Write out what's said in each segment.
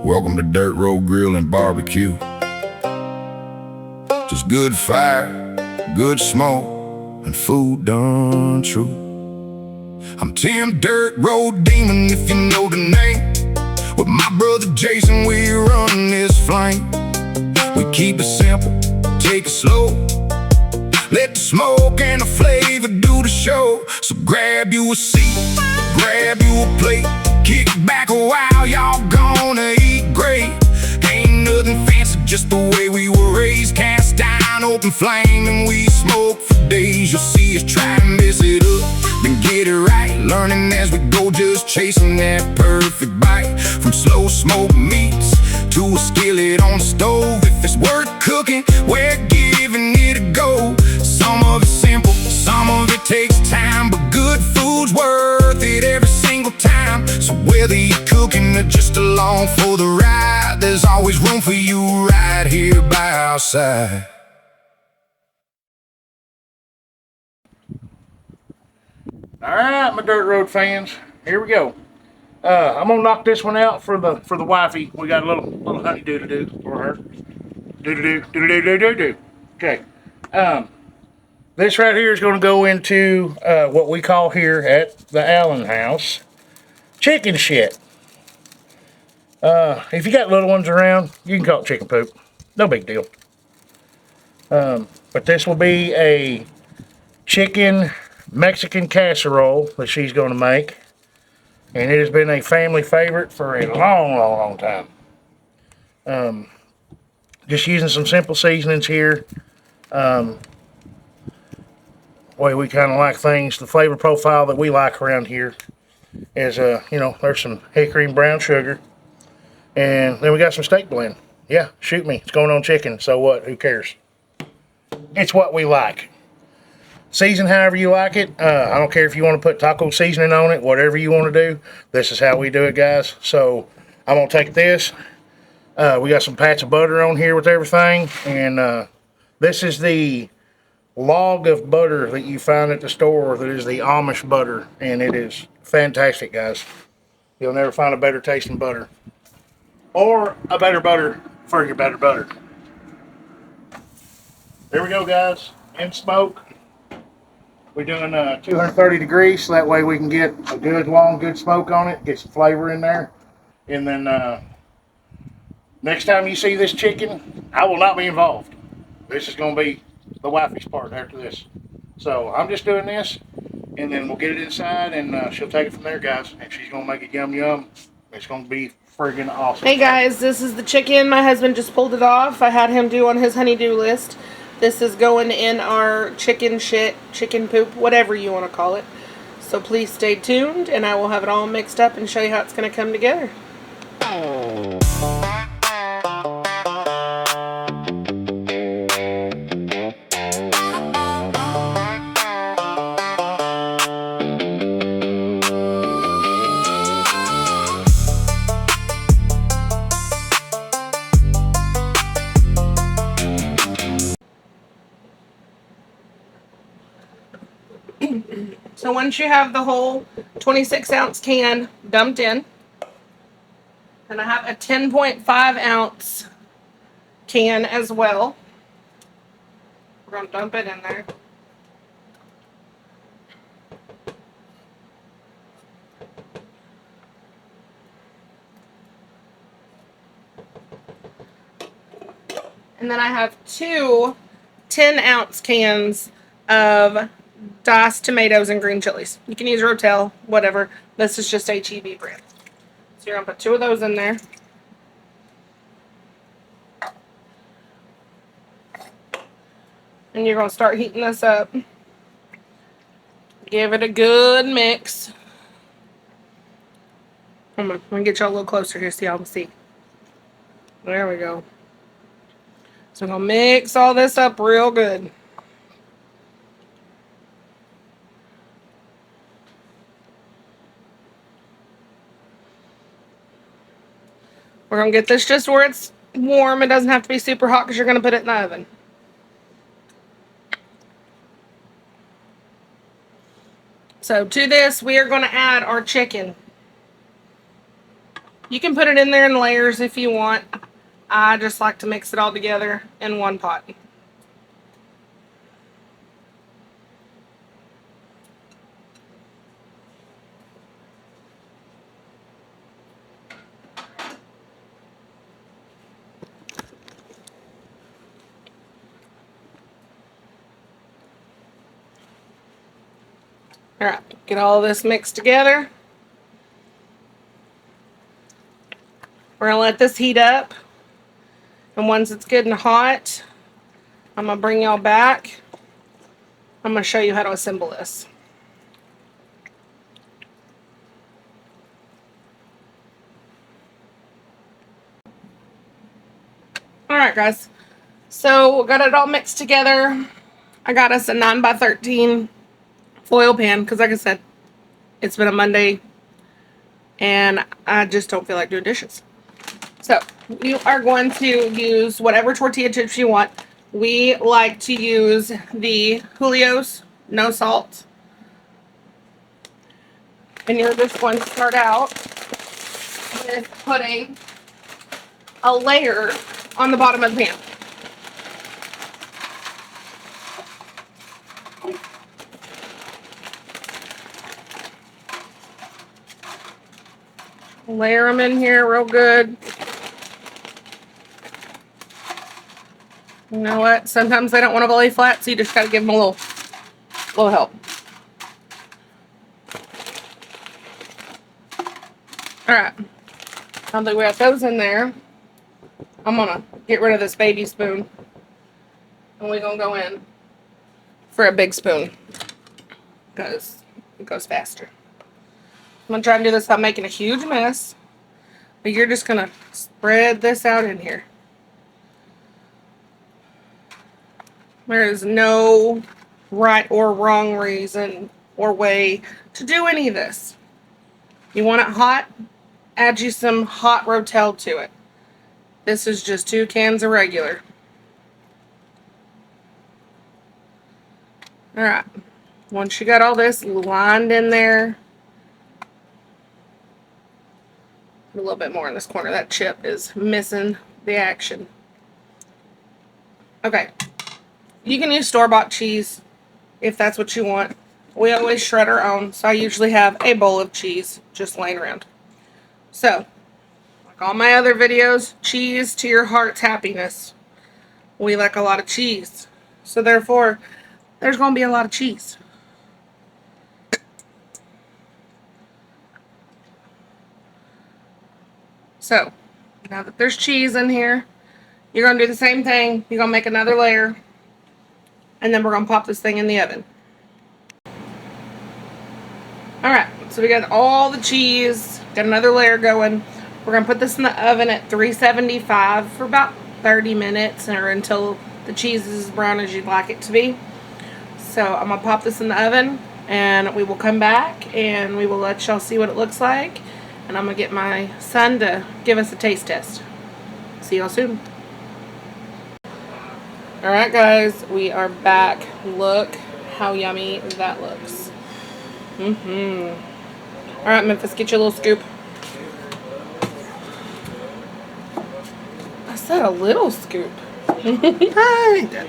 Welcome to Dirt Road Grill and Barbecue. Just good fire, good smoke, and food done true. I'm Tim Dirt Road Demon, if you know the name. With my brother Jason, we run this flame. We keep it simple, take it slow. Let the smoke and the flavor do the show. So grab you a seat, grab you a plate. Kick back a while, y'all gonna eat great. Ain't nothing fancy, just the way we were raised. Cast iron, open flame, and we smoke for days. You'll see us try and mess it up, then get it right. Learning as we go, just chasing that perfect bite. From slow smoked meats to a skillet on the stove. If it's worth cooking, we're giving it a go. Some of it's simple, some of it takes time, but good food's worth it every single time. So whether you're cooking or just along for the ride, there's always room for you right here by our side. Alright, my Dirt Road fans, here we go. I'm gonna knock this one out for the wifey. We got a little honeydew to do for her. Do. Okay. This right here is gonna go into what we call here at the Allen house chicken shit. If you got little ones around, you can call it chicken poop. No big deal. But this will be a chicken Mexican casserole that she's gonna make. And it has been a family favorite for a long time. Just using some simple seasonings here. Way we kind of like things. The flavor profile that we like around here is, there's some hickory and brown sugar. And then we got some steak blend. Yeah, shoot me. It's going on chicken. So what? Who cares? It's what we like. Season however you like it. I don't care if you want to put taco seasoning on it, whatever you want to do. This is how we do it, guys. So I'm going to take this. We got some pats of butter on here with everything. And this is the log of butter that you find at the store that is the Amish butter. And it is fantastic, guys. You'll never find a better tasting butter. Or a better butter for your better butter. There we go, guys. In smoke. We're doing 230 degrees, so that way we can get a good smoke on it, get some flavor in there. And then next time you see this chicken, I will not be involved. This is going to be the wifey's part after this. So I'm just doing this, and then we'll get it inside, and she'll take it from there, guys. And she's going to make it yum yum. It's going to be friggin' awesome. Hey guys, this is the chicken. My husband just pulled it off. I had him do on his honey-do list. This is going in our chicken shit, chicken poop, whatever you want to call it. So please stay tuned, and I will have it all mixed up and show you how it's going to come together. So once you have the whole 26-ounce can dumped in, and I have a 10.5-ounce can as well. We're going to dump it in there. And then I have two 10-ounce cans of diced tomatoes and green chilies. You can use Rotel, whatever. This is just HEB brand. So you're going to put two of those in there. And you're going to start heating this up. Give it a good mix. Hold on, let me get y'all a little closer here so y'all can see. There we go. So I'm going to mix all this up real good. We're going to get this just where it's warm. It doesn't have to be super hot because you're going to put it in the oven. So to this, we are going to add our chicken. You can put it in there in layers if you want. I just like to mix it all together in one pot. Alright, get all this mixed together. We're going to let this heat up. And once it's good and hot, I'm going to bring y'all back. I'm going to show you how to assemble this. Alright guys, so we got it all mixed together. I got us a 9x13 foil pan because like I said, it's been a Monday and I just don't feel like doing dishes. So you are going to use whatever tortilla chips you want. We like to use the Julio's, no salt. And you're just going to start out with putting a layer on the bottom of the pan. Layer them in here real good. You know what? Sometimes they don't want to lay flat, so you just got to give them a little help. Alright. Now that we have those in there, I'm going to get rid of this baby spoon. And we're going to go in for a big spoon. Because it goes faster. I'm going to try and do this without making a huge mess. But you're just going to spread this out in here. There is no right or wrong reason or way to do any of this. You want it hot? Add you some hot Rotel to it. This is just 2 cans of regular. Alright. Once you got all this lined in there, a little bit more in this corner. That chip is missing the action. Okay. You can use store-bought cheese if that's what you want. We always shred our own, so I usually have a bowl of cheese just laying around. So, like all my other videos, cheese to your heart's happiness. We like a lot of cheese. So therefore, there's going to be a lot of cheese. So, now that there's cheese in here, you're going to do the same thing. You're going to make another layer. And then we're going to pop this thing in the oven. Alright, so we got all the cheese. Got another layer going. We're going to put this in the oven at 375 for about 30 minutes or until the cheese is as brown as you'd like it to be. So I'm going to pop this in the oven and we will come back and we will let y'all see what it looks like. And I'm going to get my son to give us a taste test. See y'all soon. Alright guys, we are back. Look how yummy that looks. Alright Memphis, get your little scoop. I said a little scoop. That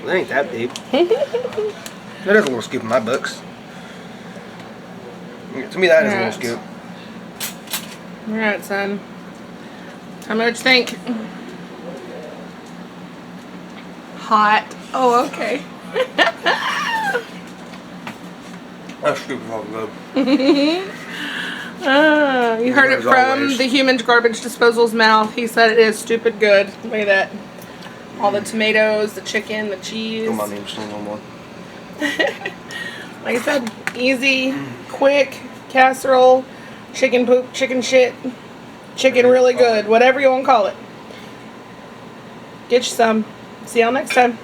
ain't that big. That is a little scoop in my books. To me that is a little scoop. Alright son. Tell me what you think. Hot. Oh, okay. That scoop is all good. You heard it from the human garbage disposal's mouth. He said it is stupid good. Look at that. All the tomatoes, the chicken, the cheese. Don't mind me just no more. Like I said, easy, quick, casserole, chicken poop, chicken shit, chicken really good, whatever you want to call it. Get you some. See y'all next time.